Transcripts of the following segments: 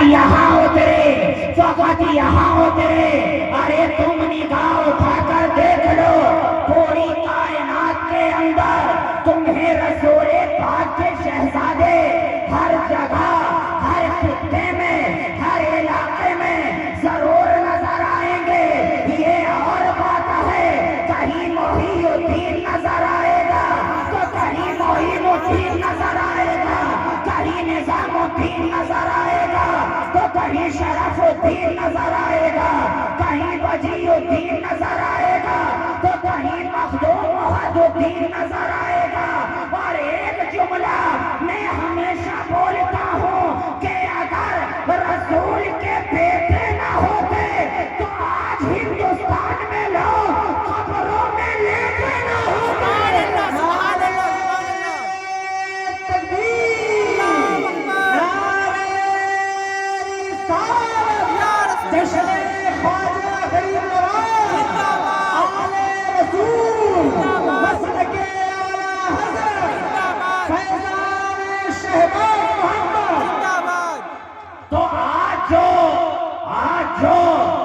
यहाँ उतरे, फकत यहाँ उतरे। अरे तुम निगाह उठा कर देख लो, पूरी कायनात के अंदर तुम्हें रसूले पाक के शहजादे हर जगह, हर खित्ते में, हर इलाके में जरूर नजर आएंगे। ये और बात है, कहीं मोहिउद्दीन नजर आएगा तो कहीं मोइनुद्दीन नजर आएगा, कहीं निजामुद्दीन नजर आएगा तो कहीं शरफुद्दीन नजर आएगा, कहीं वजीउद्दीन नजर आएगा तो कहीं मखदूम वहदुद्दीन नजर आएगा। और एक जुमला मैं हमेशा बोलता हूँ कि अगर रसूल के बेटे ना होते तो आज हिंदुस्तान में लोग कब्रों में लेटे ना होते। तो आज जो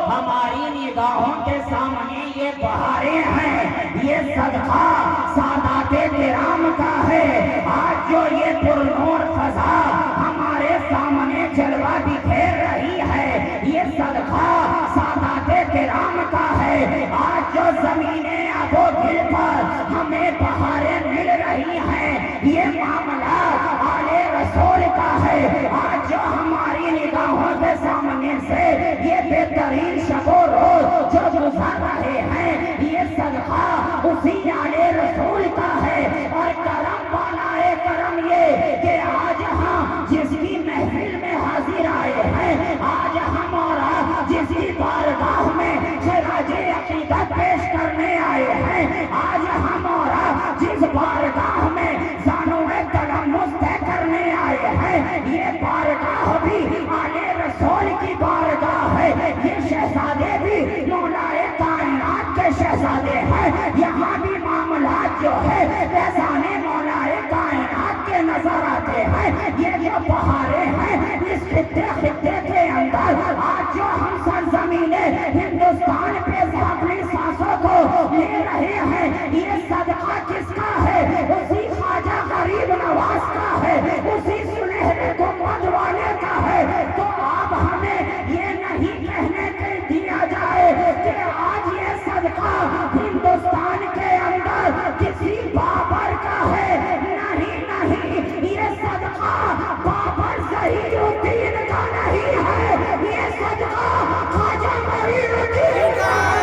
हमारी निगाहों के सामने ये बहारें हैं, ये सदका सादाते किराम का है। आज जो ये पुरनूर फजा हमारे सामने जलवा बिखेर रही है, ये सदका सादाते किराम का है। आज जो जमीने अबो दिल पर हमें बहारें मिल रही हैं, ये मामला आले रसूल का है। आज जो हमारी निगाहों के सामने से ये बेहतरीन शबो रोज जो गुजर रहे हैं, ये सदका उसी आले रसूल का है। और करम बनाए करम ये कि आज हम जिसकी महफिल में हाजिर आए हैं, आज हमारा जिसकी बारगाह में खिराजे अकीदत पेश करने आए हैं, आज हमारा जिस बारगाह में ज़ानुए तलम्मुस तय करने आए हैं, ये बारगाह भी आले रसूल की बारगाह है। ये शहजादे भी मौलाए कायनात के शहजादे हैं। यहाँ भी मामलात जो है फैजाने मौलाए कायनात के नजर आते हैं। ये जो बहारे हैं इस खित्ते के अंदर, आज जो हम सरजमीने हिंदुस्तान पे अपनी सांसों को ले रहे हैं, ये सदका किसका है? उसी ख्वाजा गरीब नवाज का है, उसी सुनहरे गुंबद वाले का है। तो अब हमें ये नहीं कहने के दिया जाए कि आज ये सदका हिंदुस्तान के अंदर किसी बाबर का है। नहीं नहीं, ये सदका बाबर ज़हीरुद्दीन का नहीं है, ये सदका ख्वाजा मोइनुद्दीन का है।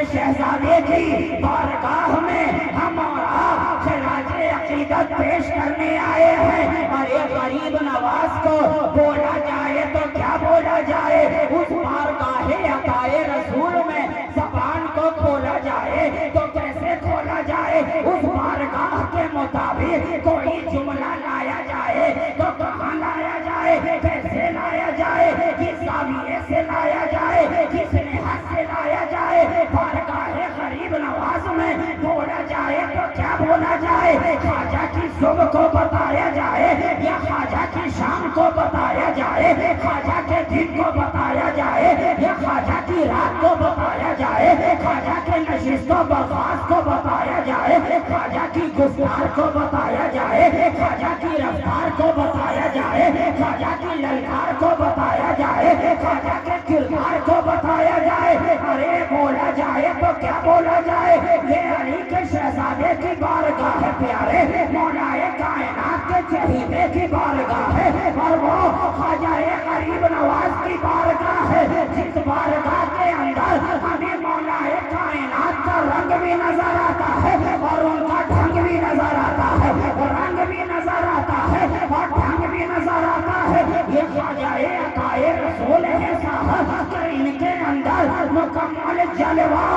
शहजादे की बारगाह में हमारा खिराजे अकीदत पेश करने आए हैं। और ये गरीब नवाज को बोला जाए तो क्या बोला जाए? उस बारगाहे अताए रसूल में ज़बान को खोला जाए तो कैसे खोला जाए? उस बारगाह के मुताबिक कोई जुमला लाया जाए तो कहाँ लाया जाए, कैसे लाया जाए, किस ज़ाविये से लाया जाए, किस लिहाज से लाया जाए? बारगाहे गरीब नवाज में बोला जाए तो क्या बोला जाए? ख्वाजा की सुबह को बताया जाए या ख्वाजा की शाम को बताया जाए, ख्वाजा के दिन को बताया जाए या ख्वाजा की रात को बताया जाए, ख्वाजा के नशिस्त व बर्खास्त को बताया जाए, ख्वाजा की गुफ्तार को बताया जाए, ख्वाजा की रफ्तार को बताया जाए, ख्वाजा की ललकार को बताया जाए, ख्वाजा के किरदार को बताया जाए। अरे बोला जाए तो क्या बोला जाए? ये अली के शहजादे की बारगाह है प्यारे, मौलाए कायनात के चहीते की बारगाह है, और वो ख्वाजाए गरीब नवाज की बारगाह है, जिस बारगाह के अंदर हमें मौलाए कायनात का रंग भी नजर आता है और उनका ढंग भी नजर आता है, रंग भी नजर आता है और ढंग भी नजर आता है। ये ख्वाजाए अताए रसूल है साहब, इनके अंदर मुकम्मल जलवा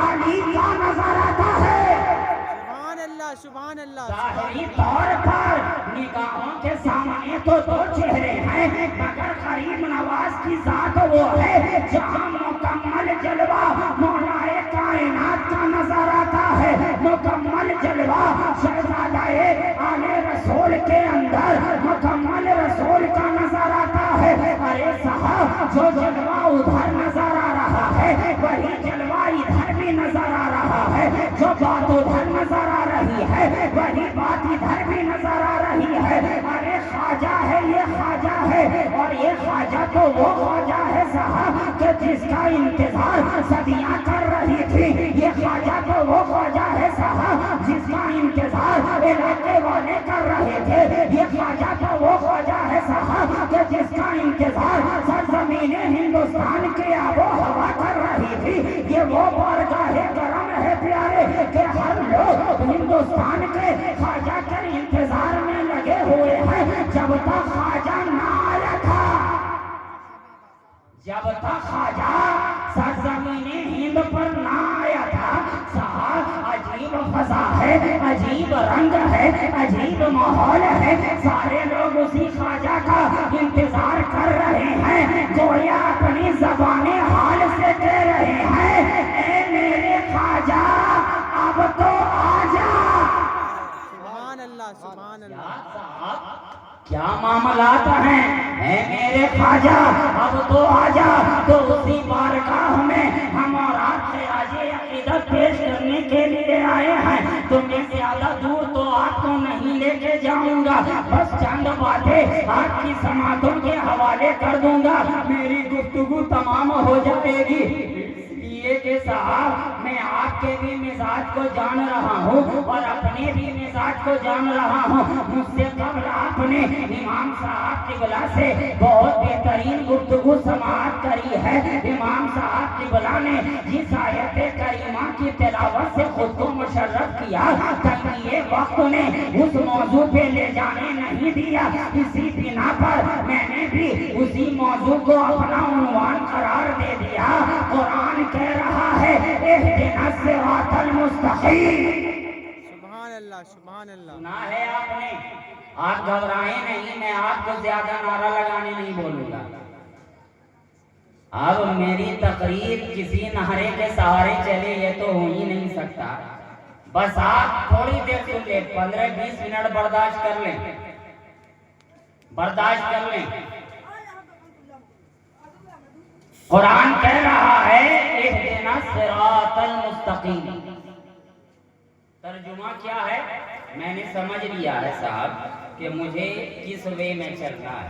अली का नजर سبحان اللہ ظاہری طور پر نگاہوں کے سامنے تو دو چہرے ہیں، مگر غریب نواز کی ذات وہ ہے جہاں مکمل جلوہ مولا کائنات کا نظر آتا ہے، مکمل جلوہ شہزادہ آل رسول کے اندر مکمل رسول کا نظر آتا ہے۔ ارے صاحب، جو جلوہ ادھر نظر آ رہا ہے وہی جلوہ ادھر بھی نظر آ رہا ہے، جو بات ادھر نظر آ رہی ہے وہی بات ادھر بھی نظر آ رہی ہے۔ ارے خواجہ ہے، یہ خواجہ ہے، اور یہ خواجہ تو وہ خواجہ ہے صاحب کہ جس کا انتظار صدیاں کر رہی تھی، یہ خواجہ تو وہ خواجہ ہے صاحب جس کا انتظار علاقے والے کر رہے تھے، یہ خواجہ تو وہ خواجہ ہے صاحب کہ جس کا انتظار سرزمین ہندوستان کی آب و ہوا کر رہی تھی۔ یہ وہ بارگاہ کرم ہے پیارے کہ ہر لوگ ہندوستان کے خواجہ کے انتظار میں لگے ہوئے ہیں۔ جب تک خواجہ نہ آیا تھا، جب تک خواجہ سرزمین ہند پر نہ آیا تھا، صاحب عجیب فضا ہے، عجیب رنگ ہے، عجیب ماحول ہے، سارے لوگ اسی خواجہ کا انتظار کر رہے ہیں، گویا اپنی زبان حال سے کہہ رہے ہیں، اے میرے خواجہ اب تو آ جا۔ سبحان اللہ سبحان اللہ کیا معاملات ہیں، اے میرے خواجہ اب تو آ جا۔ تو اسی بارگاہ میں ہم اور آپ سے خراج عقیدت پیش کرنے کے لیے آئے ہیں۔ تو میں زیادہ دور تو آپ کو نہیں لے کے جاؤں گا، بس چند باتیں آپ کی سماعتوں کے حوالے کر دوں گا، میری گفتگو تمام ہو جائے گی۔ یہ کہ صاحب میں آپ کے بھی مزاج کو جان رہا ہوں اور اپنے بھی مزاج کو جان رہا ہوں۔ مجھ سے قبل آپ نے امام صاحب قبلہ سے بہت بہترین گفتگو سماعت کری ہے۔ امام صاحب قبلہ نے جس آیت کریمہ کی تلاوت سے خود کو مشرف کیا، تنگی وقت نے اس موضوع پہ لے جانے نہیں دیا، اسی بنا پر میں نے بھی اسی موضوع کو اپنا عنوان قرار دے دیا۔ قرآن کہہ رہا ہے اہدنا الصراط المستقیم۔ سبحان اللہ سبحان اللہ سنا ہے آپ نے؟ آپ گھبرائیں نہیں، میں آپ کو زیادہ نعرہ لگانے نہیں بولوں گا۔ اب میری تقریر کسی نعرے کے سہارے چلے یہ تو ہو ہی نہیں سکتا، بس آپ تھوڑی دیر سن لیں، 15-20 منٹ برداشت کر لیں، برداشت کر لیں۔ قرآن کہہ رہا ہے اہدنا الصراط المستقیم۔ ترجمہ کیا ہے؟ میں نے سمجھ لیا ہے صاحب کہ مجھے کس وے میں چلنا ہے۔